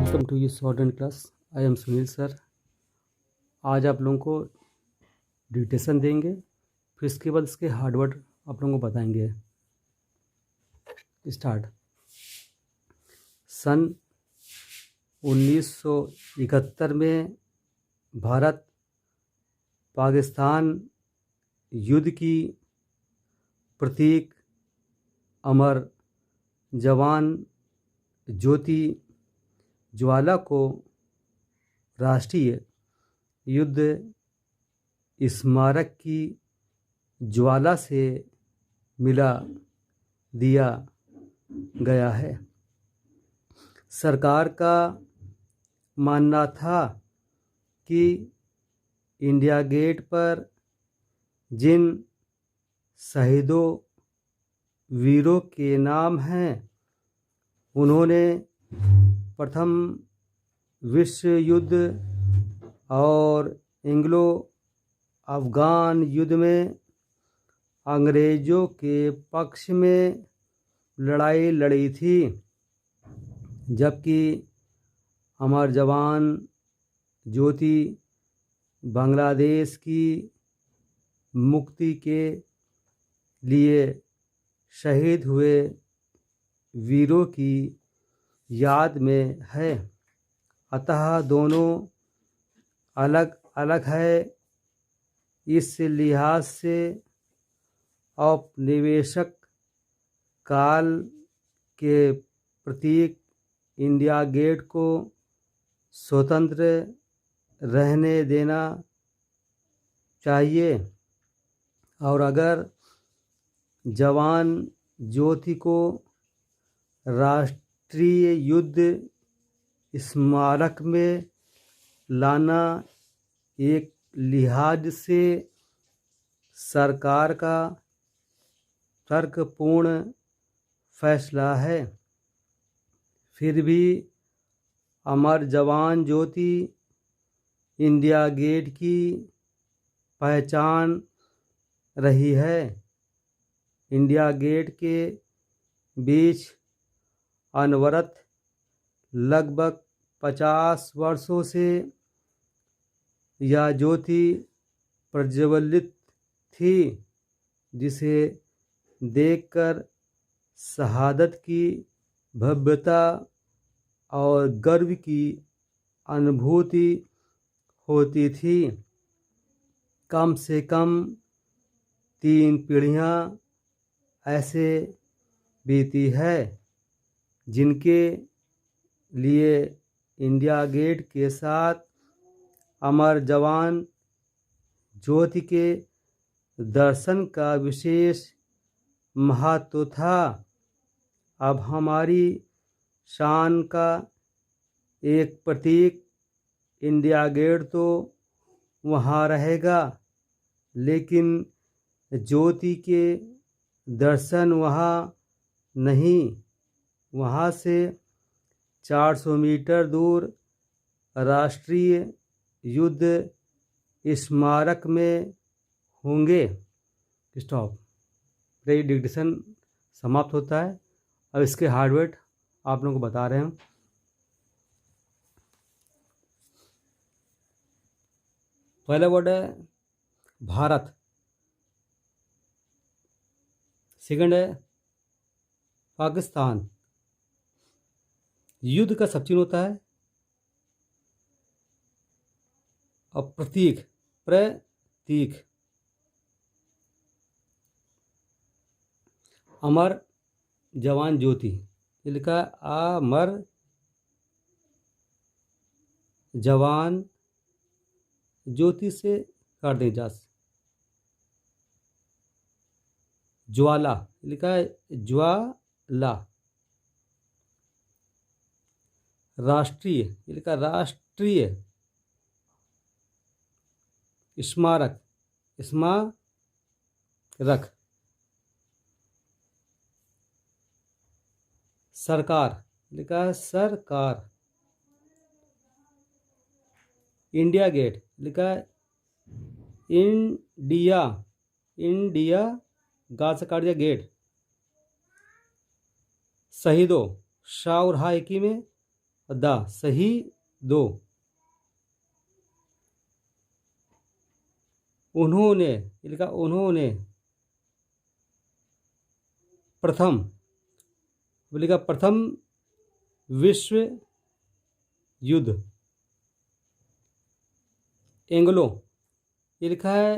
Welcome to you short and class. I am Sunil sir. आज आप लोगों को डिक्टेशन देंगे, फिर इसके बाद इसके हार्डवर्ड आप लोगों को बताएंगे। स्टार्ट। सन 1971 में भारत पाकिस्तान युद्ध की प्रतीक अमर जवान ज्योति ज्वाला को राष्ट्रीय युद्ध स्मारक की ज्वाला से मिला दिया गया है। सरकार का मानना था कि इंडिया गेट पर जिन शहीदों वीरों के नाम हैं, उन्होंने प्रथम विश्व युद्ध और एंग्लो अफ़गान युद्ध में अंग्रेज़ों के पक्ष में लड़ाई लड़ी थी, जबकि अमर जवान ज्योति बांग्लादेश की मुक्ति के लिए शहीद हुए वीरों की याद में है। अतः दोनों अलग अलग है। इस लिहाज से औपनिवेशिक काल के प्रतीक इंडिया गेट को स्वतंत्र रहने देना चाहिए, और अगर जवान ज्योति को राष्ट्रीय युद्ध स्मारक में लाना एक लिहाज से सरकार का तर्कपूर्ण फैसला है, फिर भी अमर जवान ज्योति इंडिया गेट की पहचान रही है। इंडिया गेट के बीच अनवरत लगभग 50 वर्षों से यह ज्योति प्रज्वलित थी, जिसे देखकर शहादत की भव्यता और गर्व की अनुभूति होती थी। कम से कम 3 पीढ़ियाँ ऐसे बीती है जिनके लिए इंडिया गेट के साथ अमर जवान ज्योति के दर्शन का विशेष महत्व था। अब हमारी शान का एक प्रतीक इंडिया गेट तो वहाँ रहेगा, लेकिन ज्योति के दर्शन वहाँ नहीं। वहाँ से 400 मीटर दूर राष्ट्रीय युद्ध स्मारक में होंगे। स्टॉप। ये डिक्टेशन समाप्त होता है। अब इसके हार्डवेयर आप लोगों को बता रहे हैं। पहला वर्ड है भारत, सेकंड है पाकिस्तान। युद्ध का सब चिन्ह होता है। और प्रतीक अमर जवान ज्योति, लिखा अमर जवान ज्योति से काट दें जा। ज्वाला, लिखा है ज्वाला। राष्ट्रीय, लिखा राष्ट्रीय। स्मारक, स्मारक। सरकार, लिखा है सरकार। इंडिया गेट, लिखा है इंडिया, इंडिया गा से काट दिया गेट। शहीदों, शाह और हा एक ही में, द सही दो। उन्होंने, ये लिखा उन्होंने प्रथम, वो लिखा प्रथम विश्व युद्ध। एंग्लो, ये लिखा है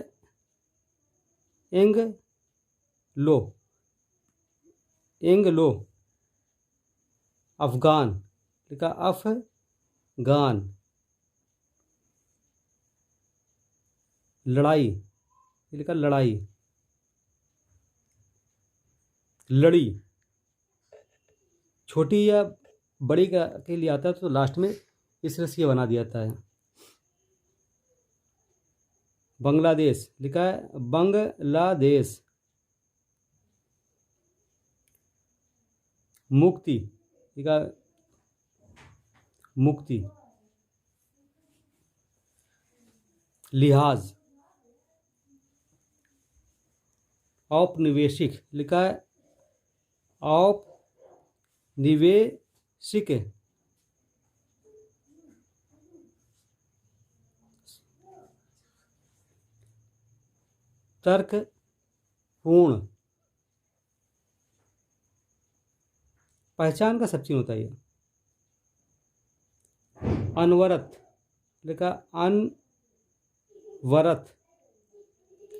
एंग्लो, एंग्लो। अफगान, लिखा अफगान। लड़ाई, ये लिखा लड़ाई, लड़ी। छोटी या बड़ी के लिए आता है तो लास्ट में इस तरह से बना दिया जाता है। बांग्लादेश, लिखा है बांग्लादेश। मुक्ति, लिखा मुक्ति। लिहाज, औपनिवेशिक, लिखा है औपनिवेशिक। तर्कपूर्ण, पहचान का सब चीज होता है ये। अनवरत, लिखा अनवरत,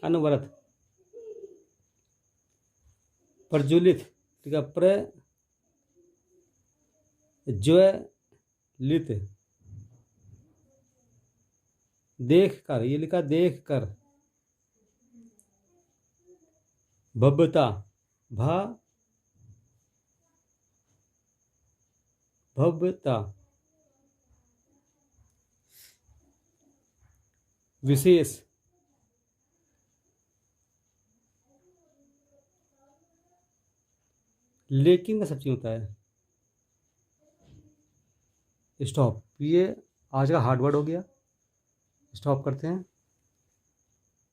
अनवरत। प्रज्वलित, लिखा प्रज्वलित। देख कर, ये लिखा देख कर। भव्यता, भव्यता। विशेष, लेकिन का सब चीज होता है। स्टॉप, ये आज का हार्ड वर्ड हो गया। स्टॉप करते हैं।